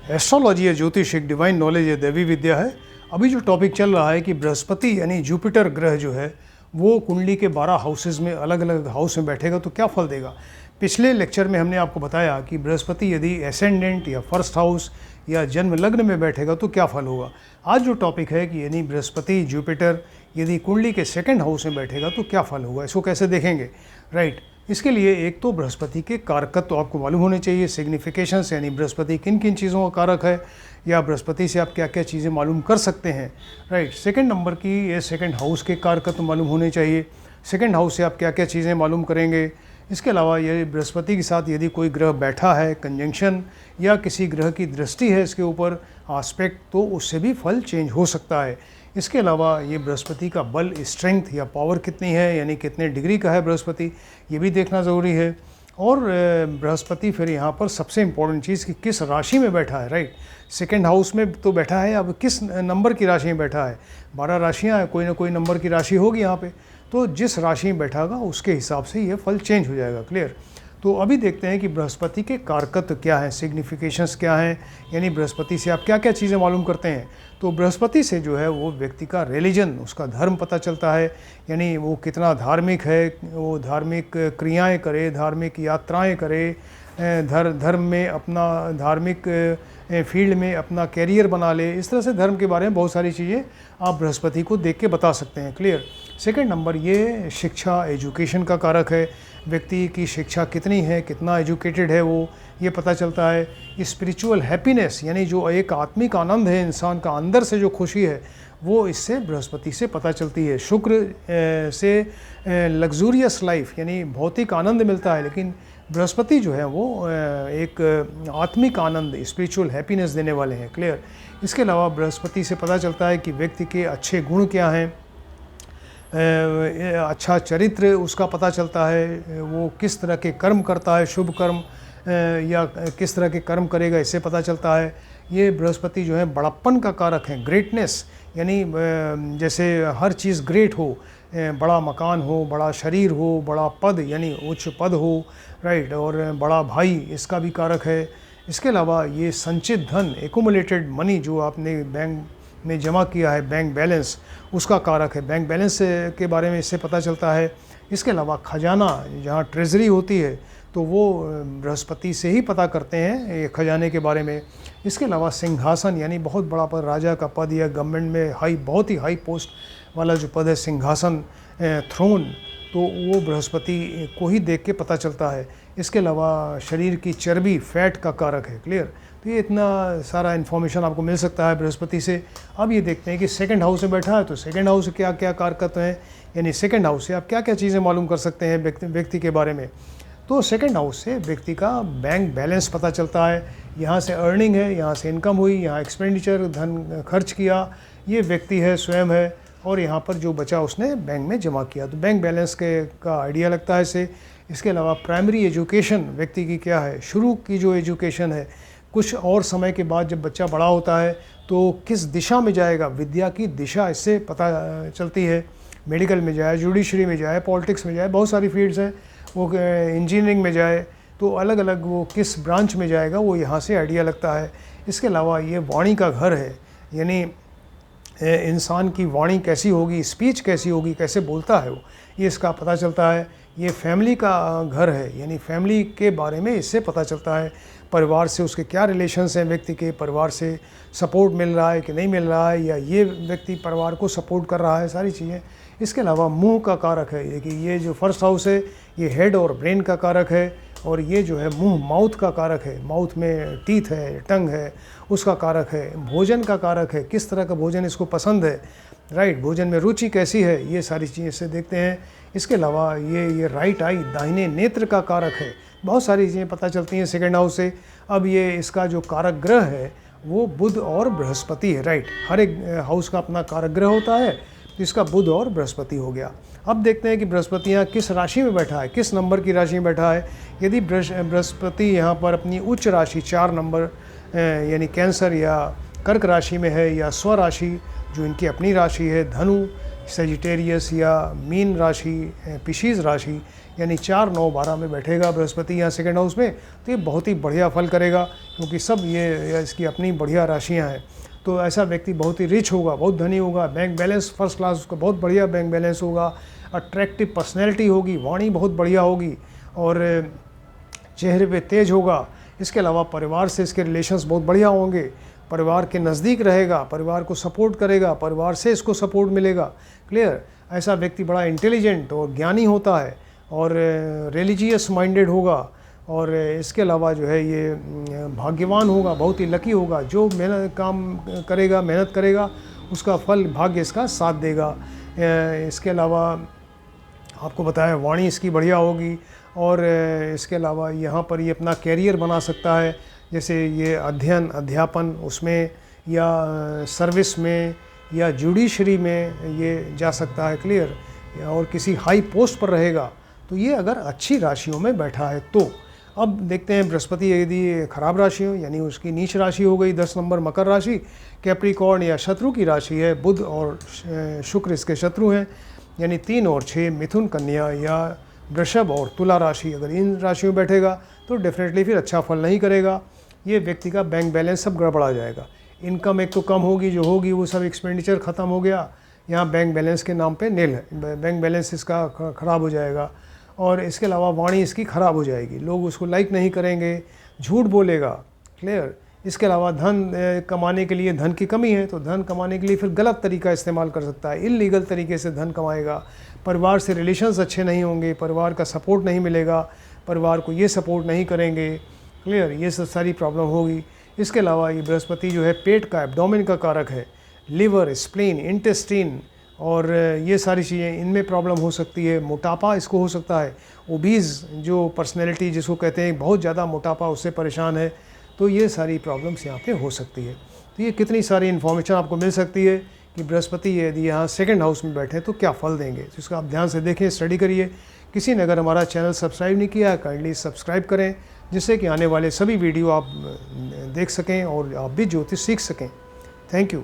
Astrology या ज्योतिष एक डिवाइन नॉलेज या दैवी विद्या है। अभी जो टॉपिक चल रहा है कि बृहस्पति यानी जुपिटर ग्रह जो है वो कुंडली के 12 हाउसेज में अलग अलग हाउस में बैठेगा तो क्या फल देगा। पिछले लेक्चर में हमने आपको बताया कि बृहस्पति यदि एसेंडेंट या फर्स्ट हाउस या जन्म लग्न में बैठेगा तो क्या फल होगा। आज जो टॉपिक है कि यानी बृहस्पति जुपिटर यदि कुंडली के सेकंड हाउस में बैठेगा तो क्या फल होगा, इसको कैसे देखेंगे। राइट, इसके लिए एक तो बृहस्पति के कारकत्व तो आपको मालूम होने चाहिए, सिग्निफिकेशंस यानी बृहस्पति किन किन चीज़ों का कारक है या बृहस्पति से आप क्या क्या चीज़ें मालूम कर सकते हैं। राइट, सेकंड नंबर की ये सेकंड हाउस के कारकत्व तो मालूम होने चाहिए, सेकंड हाउस से आप क्या क्या चीज़ें मालूम करेंगे। इसके अलावा ये बृहस्पति के साथ यदि कोई ग्रह बैठा है कंजंक्शन या किसी ग्रह की दृष्टि है इसके ऊपर आस्पेक्ट तो उससे भी फल चेंज हो सकता है। इसके अलावा ये बृहस्पति का बल स्ट्रेंथ या पावर कितनी है यानी कितने डिग्री का है बृहस्पति, ये भी देखना ज़रूरी है। और बृहस्पति फिर यहाँ पर सबसे इम्पोर्टेंट चीज़ कि किस राशि में बैठा है। राइट, सेकंड हाउस में तो बैठा है, अब किस नंबर की राशि में बैठा है। 12 राशियाँ हैं, कोई ना कोई नंबर की राशि होगी यहाँ पे, तो जिस राशि में बैठागा उसके हिसाब से ये फल चेंज हो जाएगा। क्लियर। तो अभी देखते हैं कि बृहस्पति के कारकत्व क्या हैं, सिग्निफिकेशंस क्या हैं, यानी बृहस्पति से आप क्या क्या चीज़ें मालूम करते हैं। तो बृहस्पति से जो है वो व्यक्ति का रिलीजन, उसका धर्म पता चलता है, यानी वो कितना धार्मिक है, वो धार्मिक क्रियाएं करे, धार्मिक यात्राएं करे, धर्म में अपना धार्मिक फील्ड में अपना कैरियर बना ले। इस तरह से धर्म के बारे में बहुत सारी चीज़ें आप बृहस्पति को देख के बता सकते हैं। क्लियर। सेकंड नंबर ये शिक्षा एजुकेशन का कारक है, व्यक्ति की शिक्षा कितनी है, कितना एजुकेटेड है वो, ये पता चलता है। स्पिरिचुअल हैप्पीनेस यानी जो एक आत्मिक आनंद है इंसान का, अंदर से जो खुशी है वो इससे बृहस्पति से पता चलती है। शुक्र से लग्जूरियस लाइफ यानी भौतिक आनंद मिलता है, लेकिन बृहस्पति जो है वो एक आत्मिक आनंद स्पिरिचुअल हैप्पीनेस देने वाले हैं। क्लियर। इसके अलावा बृहस्पति से पता चलता है कि व्यक्ति के अच्छे गुण क्या हैं, अच्छा चरित्र उसका पता चलता है, वो किस तरह के कर्म करता है, शुभ कर्म या किस तरह के कर्म करेगा, इससे पता चलता है। ये बृहस्पति जो है बड़प्पन का कारक है, ग्रेटनेस यानी जैसे हर चीज़ ग्रेट हो, बड़ा मकान हो, बड़ा शरीर हो, बड़ा पद यानी उच्च पद हो। राइट, और बड़ा भाई इसका भी कारक है। इसके अलावा ये संचित धन एक्यूमुलेटेड मनी जो आपने बैंक में जमा किया है, बैंक बैलेंस, उसका कारक है। बैंक बैलेंस के बारे में इससे पता चलता है। इसके अलावा खजाना जहाँ ट्रेजरी होती है तो वो बृहस्पति से ही पता करते हैं ये खजाने के बारे में। इसके अलावा सिंहासन यानी बहुत बड़ा पद, राजा का पद या गवर्नमेंट में बहुत ही हाई पोस्ट वाला जो पद है सिंहासन, थ्रोन, तो वो बृहस्पति को ही देख के पता चलता है। इसके अलावा शरीर की चर्बी, फैट का कारक है। क्लियर। तो ये इतना सारा इन्फॉर्मेशन आपको मिल सकता है बृहस्पति से। अब ये देखते हैं कि सेकंड हाउस में बैठा है तो सेकंड हाउस से क्या क्या कारकत्व हैं, यानी सेकंड हाउस से आप क्या क्या चीज़ें मालूम कर सकते हैं व्यक्ति के बारे में। तो सेकंड हाउस से व्यक्ति का बैंक बैलेंस पता चलता है, यहाँ से अर्निंग है, यहाँ से इनकम हुई, यहाँ एक्सपेंडिचर धन खर्च किया, ये व्यक्ति है स्वयं है, और यहाँ पर जो बचा उसने बैंक में जमा किया, तो बैंक बैलेंस का आइडिया लगता है इससे। इसके अलावा प्राइमरी एजुकेशन व्यक्ति की क्या है, शुरू की जो एजुकेशन है, कुछ और समय के बाद जब बच्चा बड़ा होता है तो किस दिशा में जाएगा, विद्या की दिशा इससे पता चलती है। मेडिकल में जाए, जुडिशरी में जाए, पॉलिटिक्स में जाए, बहुत सारी फील्ड्स हैं, वो इंजीनियरिंग में जाए तो अलग अलग वो किस ब्रांच में जाएगा वो यहाँ से आइडिया लगता है। इसके अलावा ये वाणी का घर है, यानी इंसान की वाणी कैसी होगी, स्पीच कैसी होगी, कैसे बोलता है वो, ये इसका पता चलता है। ये फैमिली का घर है, यानी फैमिली के बारे में इससे पता चलता है। परिवार से उसके क्या रिलेशंस हैं, व्यक्ति के परिवार से सपोर्ट मिल रहा है कि नहीं मिल रहा है, या ये व्यक्ति परिवार को सपोर्ट कर रहा है, सारी चीज़ें। इसके अलावा मुंह का कारक है, देखिए ये जो फर्स्ट हाउस है ये हेड और ब्रेन का कारक है, और ये जो है मुंह माउथ का कारक है, माउथ में टीथ है, टंग है, उसका कारक है। भोजन का कारक है, किस तरह का भोजन इसको पसंद है। राइट, भोजन में रुचि कैसी है, ये सारी चीज़ें से देखते हैं। इसके अलावा ये राइट आई दाहिने नेत्र का कारक है, बहुत सारी चीज़ें पता चलती हैं सेकंड हाउस से। अब ये इसका जो कारक ग्रह है वो बुध और बृहस्पति है। राइट, हर एक हाउस का अपना कारक ग्रह होता है, तो इसका बुध और बृहस्पति हो गया। अब देखते हैं कि बृहस्पति यहाँ किस राशि में बैठा है, किस नंबर की राशि में बैठा है। यदि बृहस्पति यहाँ पर अपनी उच्च राशि 4 नंबर यानी कैंसर या कर्क राशि में है, या स्वराशि जो इनकी अपनी राशि है धनु, सेजिटेरियस या मीन राशि, पिशीज राशि, यानी 4, 9, 12 में बैठेगा बृहस्पति यहाँ सेकंड हाउस में, तो ये बहुत ही बढ़िया फल करेगा, क्योंकि सब ये इसकी अपनी बढ़िया राशियाँ हैं। तो ऐसा व्यक्ति बहुत ही रिच होगा, बहुत धनी होगा, बैंक बैलेंस फर्स्ट क्लास, उसका बहुत बढ़िया बैंक बैलेंस होगा, अट्रैक्टिव पर्सनैलिटी होगी, वाणी बहुत बढ़िया होगी और चेहरे पे तेज होगा। इसके अलावा परिवार से इसके रिलेशंस बहुत बढ़िया होंगे, परिवार के नज़दीक रहेगा, परिवार को सपोर्ट करेगा, परिवार से इसको सपोर्ट मिलेगा। क्लियर? ऐसा व्यक्ति बड़ा इंटेलिजेंट और ज्ञानी होता है और रिलीजियस माइंडेड होगा और इसके अलावा जो है ये भाग्यवान होगा, बहुत ही लकी होगा। जो काम करेगा, मेहनत करेगा, उसका फल भाग्य इसका साथ देगा। इसके अलावा आपको बताया वाणी इसकी बढ़िया होगी और इसके अलावा यहाँ पर ये अपना कैरियर बना सकता है, जैसे ये अध्ययन अध्यापन उसमें या सर्विस में या जुडिशरी में ये जा सकता है। क्लियर? और किसी हाई पोस्ट पर रहेगा, तो ये अगर अच्छी राशियों में बैठा है तो। अब देखते हैं बृहस्पति यदि खराब राशि हो, यानी उसकी नीच राशि हो गई 10 नंबर मकर राशि, कैप्रिकॉर्न या शत्रु की राशि है, बुध और शुक्र इसके शत्रु हैं, यानी 3 और 6 मिथुन कन्या या वृषभ और तुला राशि, अगर इन राशियों में बैठेगा तो डेफिनेटली फिर अच्छा फल नहीं करेगा। ये व्यक्ति का बैंक बैलेंस सब गड़बड़ा जाएगा। इनकम एक तो कम होगी, जो होगी वो सब एक्सपेंडिचर ख़त्म हो गया, यहाँ बैंक बैलेंस के नाम पे नील है, बैंक बैलेंस इसका ख़राब हो जाएगा। और इसके अलावा वाणी इसकी ख़राब हो जाएगी, लोग उसको लाइक नहीं करेंगे, झूठ बोलेगा। क्लियर? इसके अलावा धन कमाने के लिए धन की कमी है, तो धन कमाने के लिए फिर गलत तरीका इस्तेमाल कर सकता है, इल्लीगल तरीके से धन कमाएगा। परिवार से रिलेशंस अच्छे नहीं होंगे, परिवार का सपोर्ट नहीं मिलेगा, परिवार को ये सपोर्ट नहीं करेंगे। क्लियर? ये सब सारी प्रॉब्लम होगी। इसके अलावा ये बृहस्पति जो है पेट का, एब्डोमेन का कारक है, लिवर, स्प्लीन, इंटेस्टीन और ये सारी चीज़ें, इनमें प्रॉब्लम हो सकती है। मोटापा इसको हो सकता है, ओबीज़ जो पर्सनैलिटी जिसको कहते हैं, बहुत ज़्यादा मोटापा, उससे परेशान है, तो ये सारी प्रॉब्लम्स यहाँ पे हो सकती है। तो ये कितनी सारी इन्फॉर्मेशन आपको मिल सकती है कि बृहस्पति यदि यहाँ सेकंड हाउस में बैठे तो क्या फल देंगे। तो इसका आप ध्यान से देखें, स्टडी करिए। किसी ने अगर हमारा चैनल सब्सक्राइब नहीं किया है, काइंडली सब्सक्राइब करें, जिससे कि आने वाले सभी वीडियो आप देख सकें और आप भी ज्योतिष सीख सकें। Thank you.